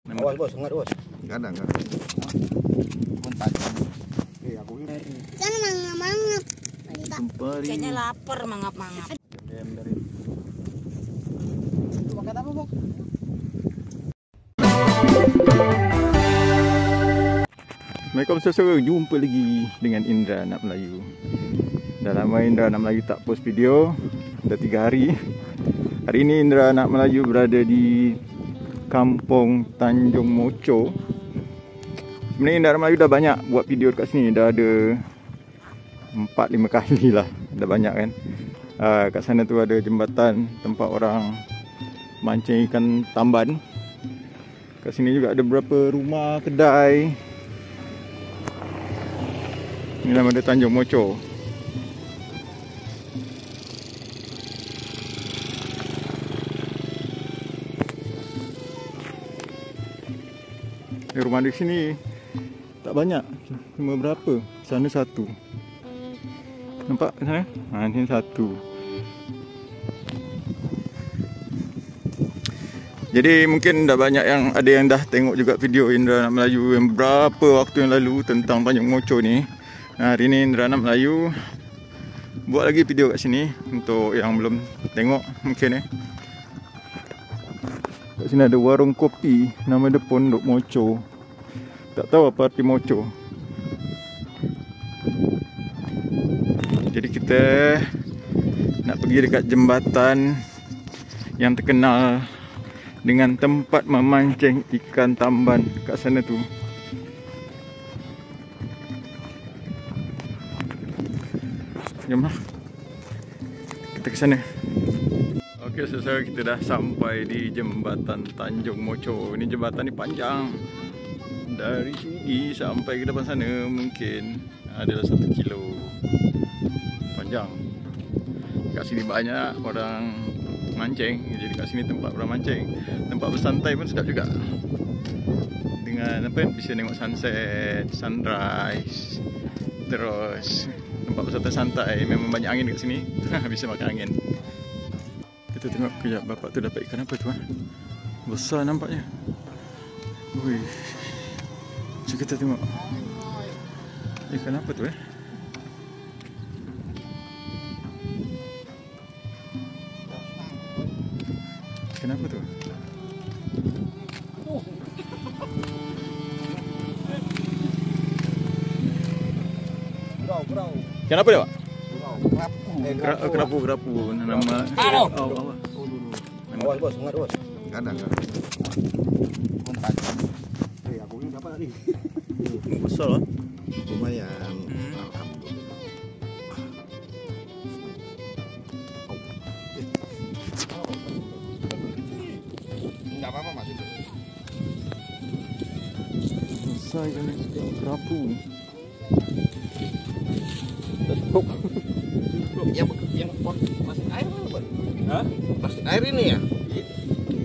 Awas bos, enggak bos. Enggak ada. Kontak. Aku ini. Kan mangap-mangap. Kayaknya lapar mangap-mangap. Makan apa, Bok? Assalamualaikum saudara, jumpa lagi dengan Indra Anak Melayu. Dah lama Indra Anak Melayu tak post video. Dah 3 hari. Hari ini Indra Anak Melayu berada di Kampung Tanjung Mocho. Sebenarnya Indra Anak Melayu dah banyak buat video dekat sini. Dah ada 4-5 kali lah. Dah banyak kan. Kat sana tu ada jembatan tempat orang mancing ikan tamban. Kat sini juga ada beberapa rumah, kedai. Ini nama dia Tanjung Mocho. Rumah di sini tak banyak, cuma berapa? Sana satu. Nampak sana? Ini satu. Jadi mungkin dah banyak yang ada yang dah tengok juga video Indra Anak Melayu yang beberapa waktu yang lalu tentang Tanjung Mocho ni. Hari ni Indra Anak Melayu buat lagi video kat sini untuk yang belum tengok mungkin Kat sini ada warung kopi, nama dia Pondok Mocho. Tak tahu apa arti Mocho. Jadi kita nak pergi dekat jembatan yang terkenal dengan tempat memancing ikan tamban kat sana tu. Jomlah kita ke sana. Okey saudara, kita dah sampai di jembatan Tanjung Mocho. Ini jembatan ni panjang. Dari sini sampai ke depan sana mungkin adalah 1 kilo. Panjang. Kat sini banyak orang mancing. Jadi kat sini tempat orang mancing. Tempat bersantai pun sedap juga. Dengan apa, bisa tengok sunset, sunrise. Terus tempat bersantai-santai. Memang banyak angin kat sini. Bisa makan angin. Kita tengok kejap bapak tu dapat ikan apa tu Besar nampaknya. Ui. Jom kita tengok ikan apa tu Ikan apa tu? Berau. Ikan apa dia, Pak? Kerapu. Kerapu. Nama. Awas bos, enggak bos. Enggak ada. Kontak. Aku ini dapat tadi. Besar lah. Lumayan. Enggak apa-apa Mas. Besar ikan kerapu. Yang plastik air mana, Bang? Hah? Plastik air ini ya?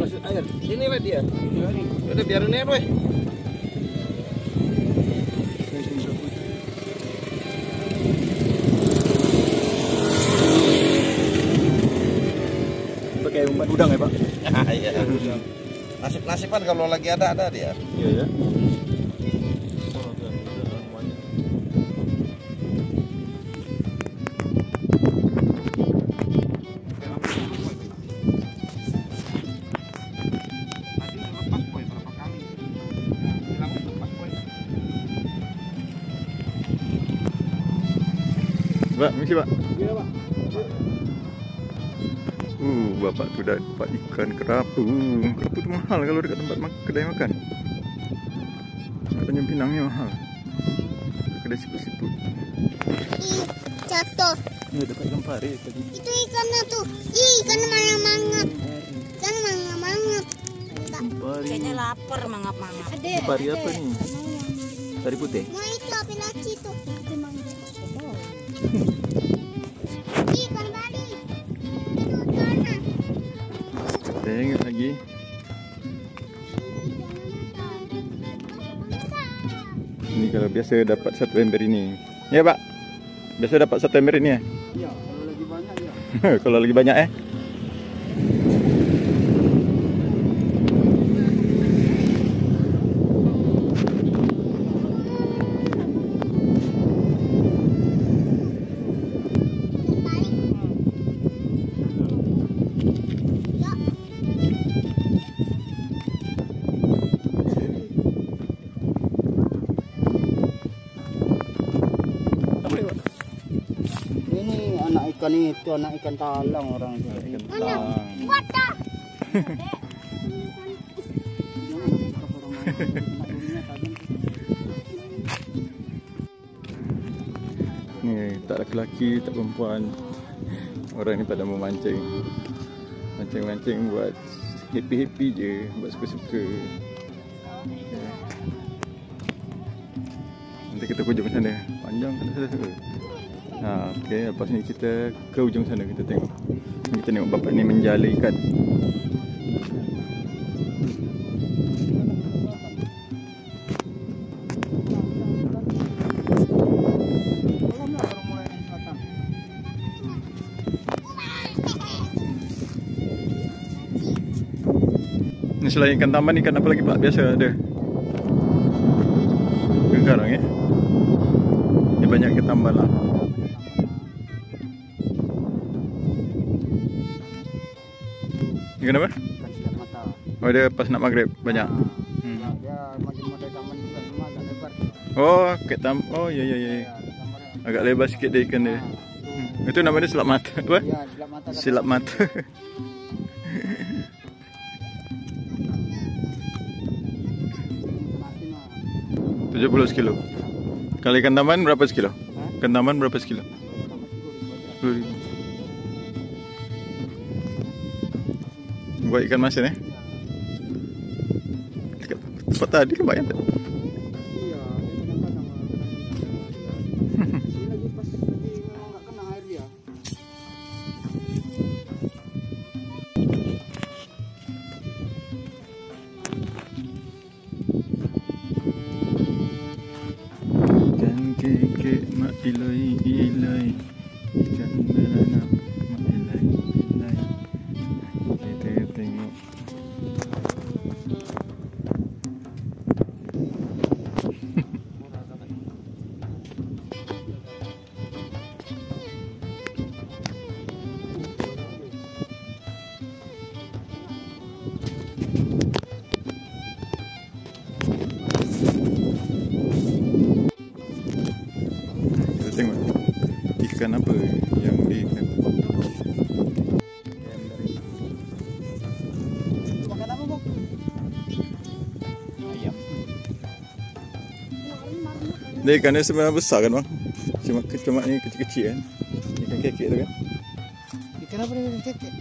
Plastik air. Sini lah dia. Udah biarin aja, weh. Pakai umpan udang ya, Pak? Iya. Nasib-nasiban kalau lagi ada dia. Iya ya. Pak, misi Pak. Iya, Pak. Bapak tu dah dapat ikan kerapu. Kerapu tu mahal kalau dekat tempat kedai makan. Kat Tanjung Pinang ni mahal. Kedai siput-siput. Jatuh. Ni dapat ikan pari tadi. Itu ikannya tuh. Ikan mangap-mangap. Ikan mangap-mangap. Pari. Kayaknya lapar mangap-mangap. Ini pari apa ni? Pari putih. Nah itu api lagi tuh. Ikan pari. Itu ikannya. Tengok lagi. Ni kalau biasa dapat 1 ember ini. Ya, Pak. Biasa dapat 1 ember ini ya? Iya, kalau lagi banyak ya. Kalau lagi banyak ikan itu anak ikan talang orang itu. Ikan talang. Wadah. Ni tak lelaki, tak perempuan. Orang ni pada memancing. Mancing-mancing buat happy-happy je, buat suka-suka. Nanti kita ke ujung sana. Panjang kan sana. Okey, lepas ni kita ke ujung sana, kita tengok. Kita tengok bapak ni menjala ikan. Ni selain ikan taman, ikan apa lagi Pak? Biasa ada. Sekarang ya. Dia banyak ikan tamban lah. Ikan apa? Ikan silat mata. Oh, dia pas nak maghrib banyak. Dia makin model taman juga, cuma agak lebar. Oh, oh ya. Gambarnya. Agak lebar sikit dia ikan dia. Itu nama dia silap mata. Apa? Ya, silap mata. Silap mata. 70 kilo. Kalau ikan taman berapa sekilo? Ikan taman berapa sekilo? 10.000. Buat ikan masin eh? Tempat tadi kan banyak tak? Iya, dia kadang-kadang ini lagi pas lagi nggak kena air dia. Ikan kekek mak ilai ikan beranak mak ilai. Kita tengok. Kita tengok ikan apa yang diikan. Makan apa, Bang? Ayam. Dia ikannya sebenarnya besar kan bang? Cuma ni kecil-kecil kan? Ikan kekek tu kan? Ikan apa ni kekek?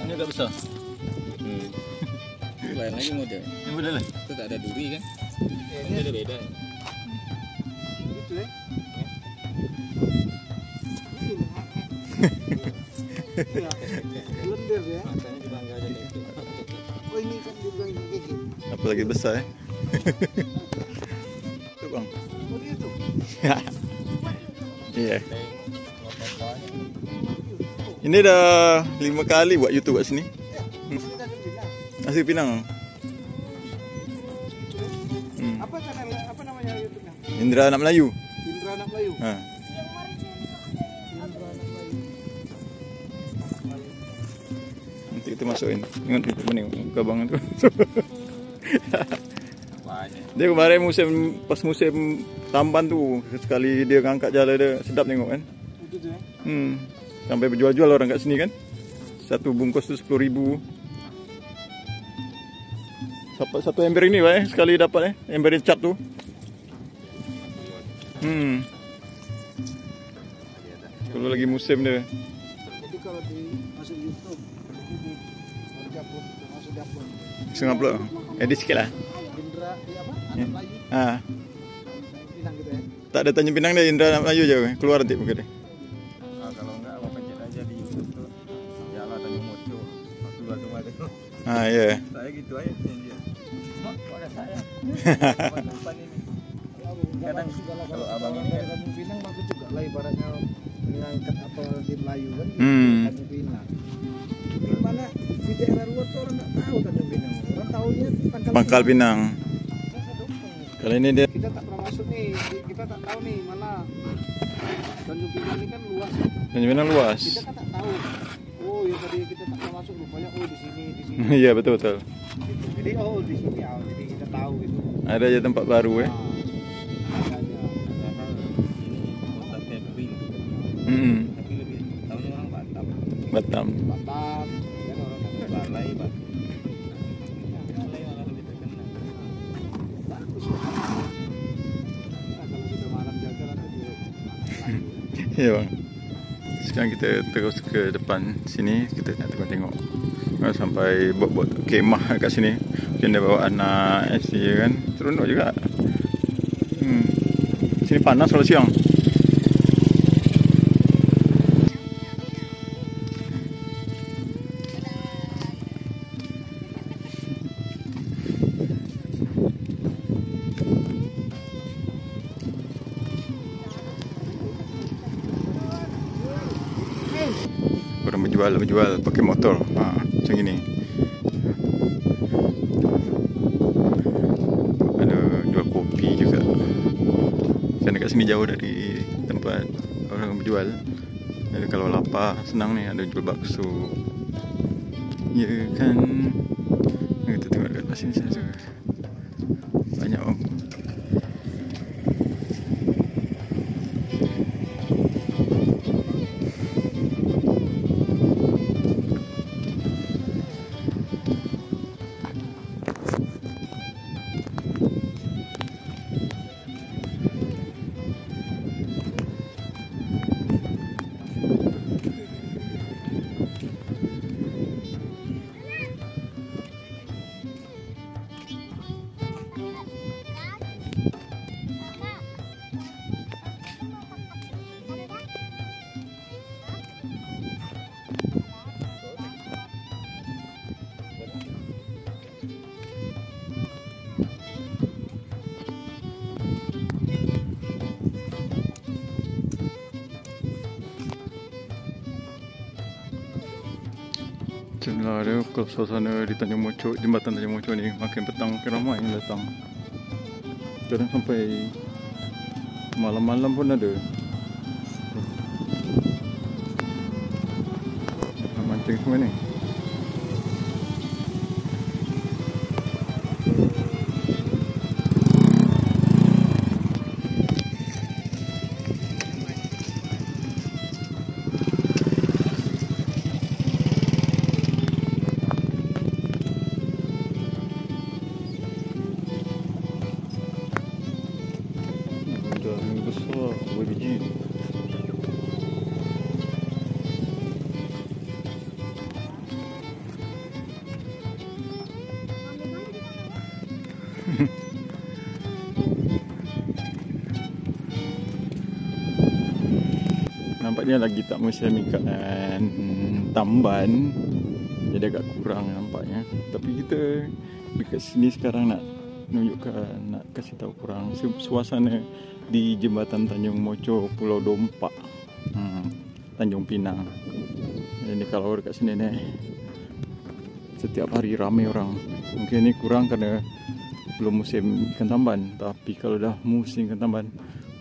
Ini agak besar. Lain lagi model. Yang model lah. Itu tak ada duri kan? Ini ada beda. Gitu Blender ya. Makanya dibangga aja itu. Oh ini kan juga ikan kekek. Apalagi besar eh. Tu bang. Oh dia tu. Iya. Ini dah 5 kali buat YouTube kat sini. Nasi Pinang. Apa channel apa namanya YouTube-nya? Indra Anak Melayu. Indra Anak Melayu. Ha. Nanti kita masukin. Ingat YouTube mana muka abang tu. Dia kemarin pas musim tamban tu sekali dia angkat jala dia sedap tengok kan. Itu tu eh. Sampai berjual-jual orang kat sini kan. Satu bungkus tu 10.000. Satu ember ini pak sekali dapat ember yang cap tu. Kalau lagi musim dia. Jadi kalau di masuk YouTube ini dapur masuk dapur. Setengah pula. Edit sikit lah. Indra apa? Anak Melayu. Pinang gitu ya. Tak ada Tanjung Pinang dia, Indra Anak Melayu je. Keluar nanti muka dia. Kalau enggak abang pencet aja di YouTube tu. Jalan Tanjung Mocho. Keluar semua tu. Ya. Saya gitu aja dia. Mak, kok ada saya? Depan ini. Kadang kalau abang ini kan Tanjung Pinang bagus juga lah ibaratnya mengangkat apa di Melayu kan Tanjung Pinang. Di mana di daerah luar tuh orang nggak tahu Tanjung Pinang. Orang tahunya Pangkal Pinang. Kali ini dia Kita tak pernah masuk nih, kita tak tahu nih mana Tanjung Pinang ini kan luas. Tanjung Pinang luas. Kita kan tak tahu. Oh ya tadi kita tak pernah masuk rupanya di sini. Iya betul. Gitu. Jadi di sini ya, jadi kita tahu gitu. Ada aja tempat baru Ada aja. Tapi lebih tahunya orang Batam. Batam. Batam, kan orang kata Balai, Pak. Balai malah lebih terkenal. Bagus. Nah, kalau sudah malam jaga nanti Iya bang. Sekarang kita terus ke depan sini, kita nak tengok sampai buat kemah kat sini. Mungkin dia bawa anak SD kan, seronok juga. Sini panas kalau siang. Orang berjual pakai motor, macam ini. Ada jual kopi juga. Kan dekat sini jauh dari tempat orang berjual. Jadi kalau lapar senang nih, ada jual bakso. Ya kan. Kita tengok dekat sini saja. Banyak orang. Itulah dia kalau suasana di Tanjung Mochok, jembatan Tanjung Mochok ni makin petang makin ramai yang datang. Kadang sampai malam-malam pun ada. Mancing semua ni. Besar, buah biji. Nampaknya lagi tak musim ikan tamban, jadi agak kurang nampaknya. Tapi kita dekat sini sekarang nak menunjukkan, nak kasih tahu kurang suasana di jembatan Tanjung Mochok, Pulau Dompak, Tanjung Pinang. Ini kalau dekat sini ni setiap hari ramai orang. Mungkin ini kurang kerana belum musim ikan tamban. Tapi kalau dah musim ikan tamban,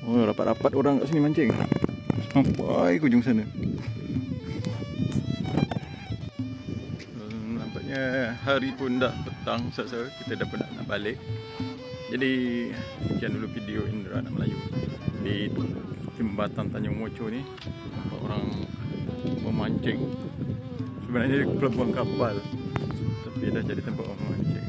oh rapat-rapat orang kat sini mancing. Sampai ke ujung sana. Nampaknya hari pun dah petang, kita dah penat nak balik. Jadi sekian dulu video Indra Anak Melayu di jembatan Tanjung Mochok ni. Nampak orang memancing. Sebenarnya dia pelabuhan kapal, tapi dah jadi tempat orang memancing.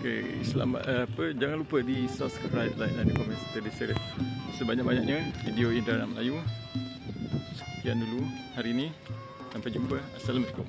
Okay, selamat jangan lupa di subscribe, like dan komen serta share sebanyak-banyaknya video Indra Anak Melayu. Sekian dulu hari ini. Sampai jumpa. Assalamualaikum.